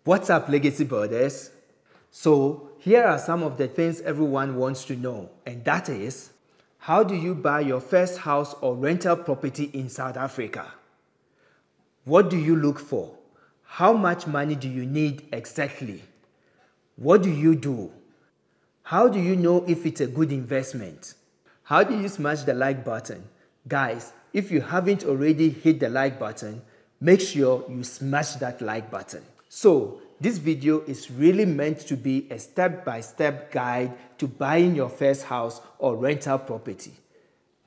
What's up, legacy builders? So here are some of the things everyone wants to know, and that is, how do you buy your first house or rental property in South Africa? What do you look for? How much money do you need exactly? What do you do? How do you know if it's a good investment? How do you smash the like button? Guys, if you haven't already hit the like button, make sure you smash that like button. So, this video is really meant to be a step-by-step guide to buying your first house or rental property.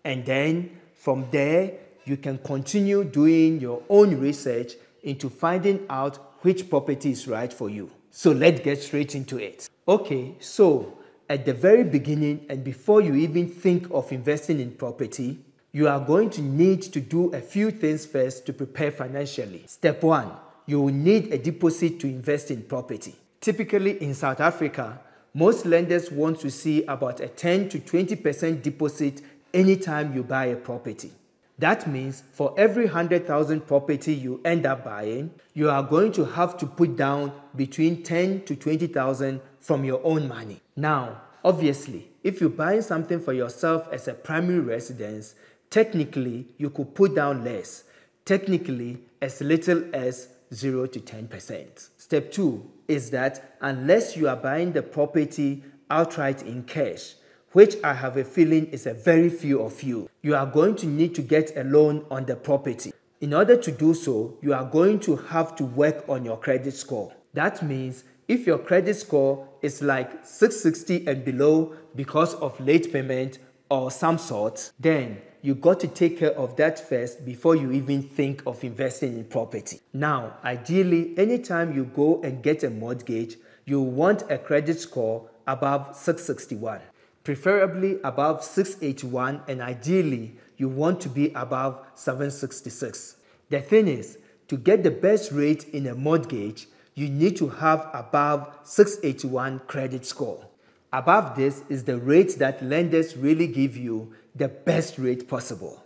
And then, from there, you can continue doing your own research into finding out which property is right for you. So, let's get straight into it. Okay, so at the very beginning and before you even think of investing in property, you are going to need to do a few things first to prepare financially. Step 1. You will need a deposit to invest in property. Typically in South Africa, most lenders want to see about a 10 to 20% deposit anytime you buy a property. That means for every 100,000 property you end up buying, you are going to have to put down between 10 to 20,000 from your own money. Now, obviously, if you're buying something for yourself as a primary residence, technically you could put down less, technically as little as 0 to 10%. Step 2 is that unless you are buying the property outright in cash, which I have a feeling is a very few of you, you are going to need to get a loan on the property. In order to do so, you are going to have to work on your credit score. That means if your credit score is like 660 and below because of late payment or some sort, then you got to take care of that first before you even think of investing in property. Now, ideally, anytime you go and get a mortgage, you want a credit score above 661, preferably above 681, and ideally, you want to be above 766. The thing is, to get the best rate in a mortgage, you need to have above 681 credit score. Above this is the rate that lenders really give you, the best rate possible.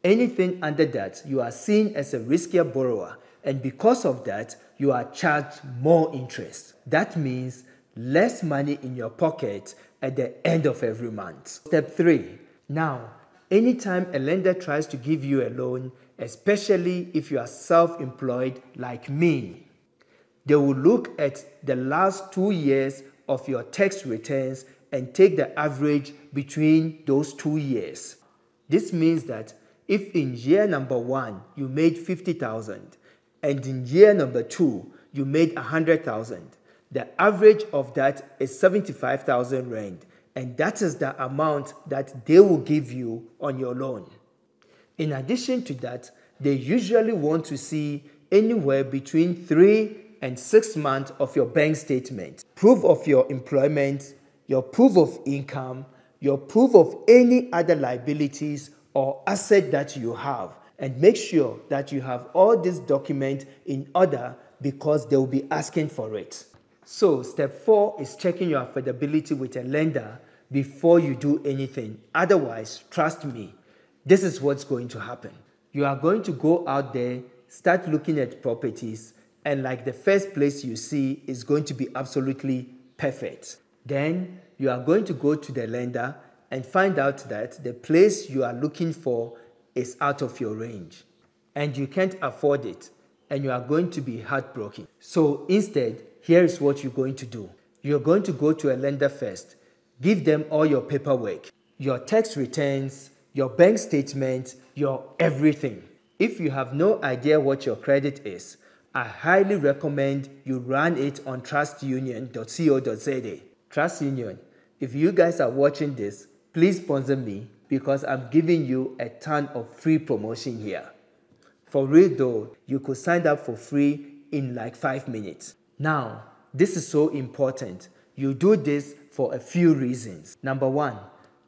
Anything under that, you are seen as a riskier borrower, and because of that, you are charged more interest. That means less money in your pocket at the end of every month. Step 3. Now, anytime a lender tries to give you a loan, especially if you are self-employed like me, they will look at the last 2 years of your tax returns and take the average between those 2 years. This means that if in year number 1 you made 50,000 and in year number 2 you made 100,000, the average of that is 75,000 rand, and that is the amount that they will give you on your loan. In addition to that, they usually want to see anywhere between 3 and 6 months of your bank statement, proof of your employment, your proof of income, your proof of any other liabilities or asset that you have, and make sure that you have all these documents in order because they will be asking for it. So step 4 is checking your affordability with a lender before you do anything. Otherwise, trust me, this is what's going to happen. You are going to go out there, start looking at properties, and like the first place you see is going to be absolutely perfect. Then you are going to go to the lender and find out that the place you are looking for is out of your range and you can't afford it, and you are going to be heartbroken. So instead, here is what you're going to do. You're going to go to a lender first, give them all your paperwork, your tax returns, your bank statement, your everything. If you have no idea what your credit is, I highly recommend you run it on trustunion.co.za. Trust Union, if you guys are watching this, please sponsor me because I'm giving you a ton of free promotion here. For real though, you could sign up for free in like 5 minutes. Now, this is so important. You do this for a few reasons. Number 1,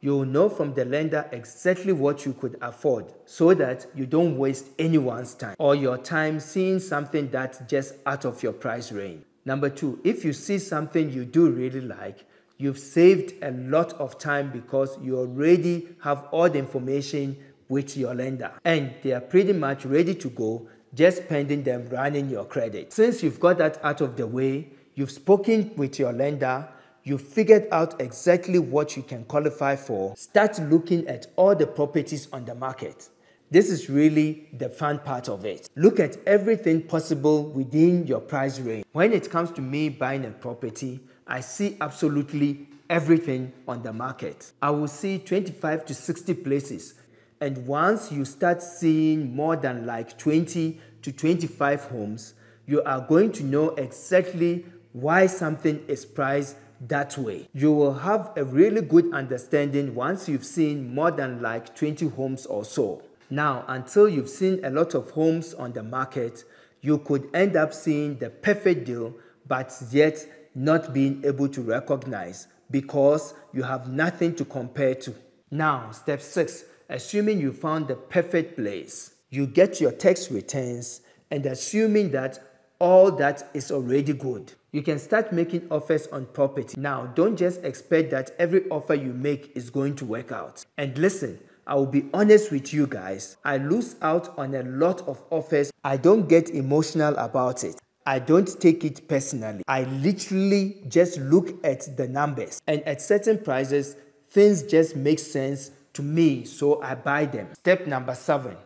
you will know from the lender exactly what you could afford so that you don't waste anyone's time or your time seeing something that's just out of your price range. Number 2, if you see something you do really like, you've saved a lot of time because you already have all the information with your lender and they are pretty much ready to go just pending them running your credit. Since you've got that out of the way, you've spoken with your lender, you've figured out exactly what you can qualify for, start looking at all the properties on the market. This is really the fun part of it. Look at everything possible within your price range. When it comes to me buying a property, I see absolutely everything on the market. I will see 25 to 60 places. And once you start seeing more than like 20 to 25 homes, you are going to know exactly why something is priced that way. You will have a really good understanding once you've seen more than like 20 homes or so. Now, until you've seen a lot of homes on the market, you could end up seeing the perfect deal, but yet not being able to recognize because you have nothing to compare to. Now, step 6. Assuming you found the perfect place, you get your tax returns, and assuming that all that is already good, you can start making offers on property. Now, don't just expect that every offer you make is going to work out. And listen, I will be honest with you guys, I lose out on a lot of offers. I don't get emotional about it. I don't take it personally. I literally just look at the numbers, and at certain prices, things just make sense to me, so I buy them. Step number 7,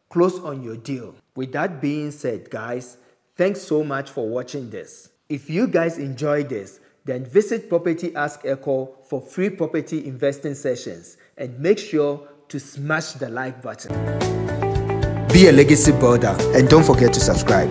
close on your deal. With that being said, guys, thanks so much for watching this. If you guys enjoyed this, then visit PropertyAskEkow for free property investing sessions, and make sure to smash the like button. Be a legacy builder, and don't forget to subscribe.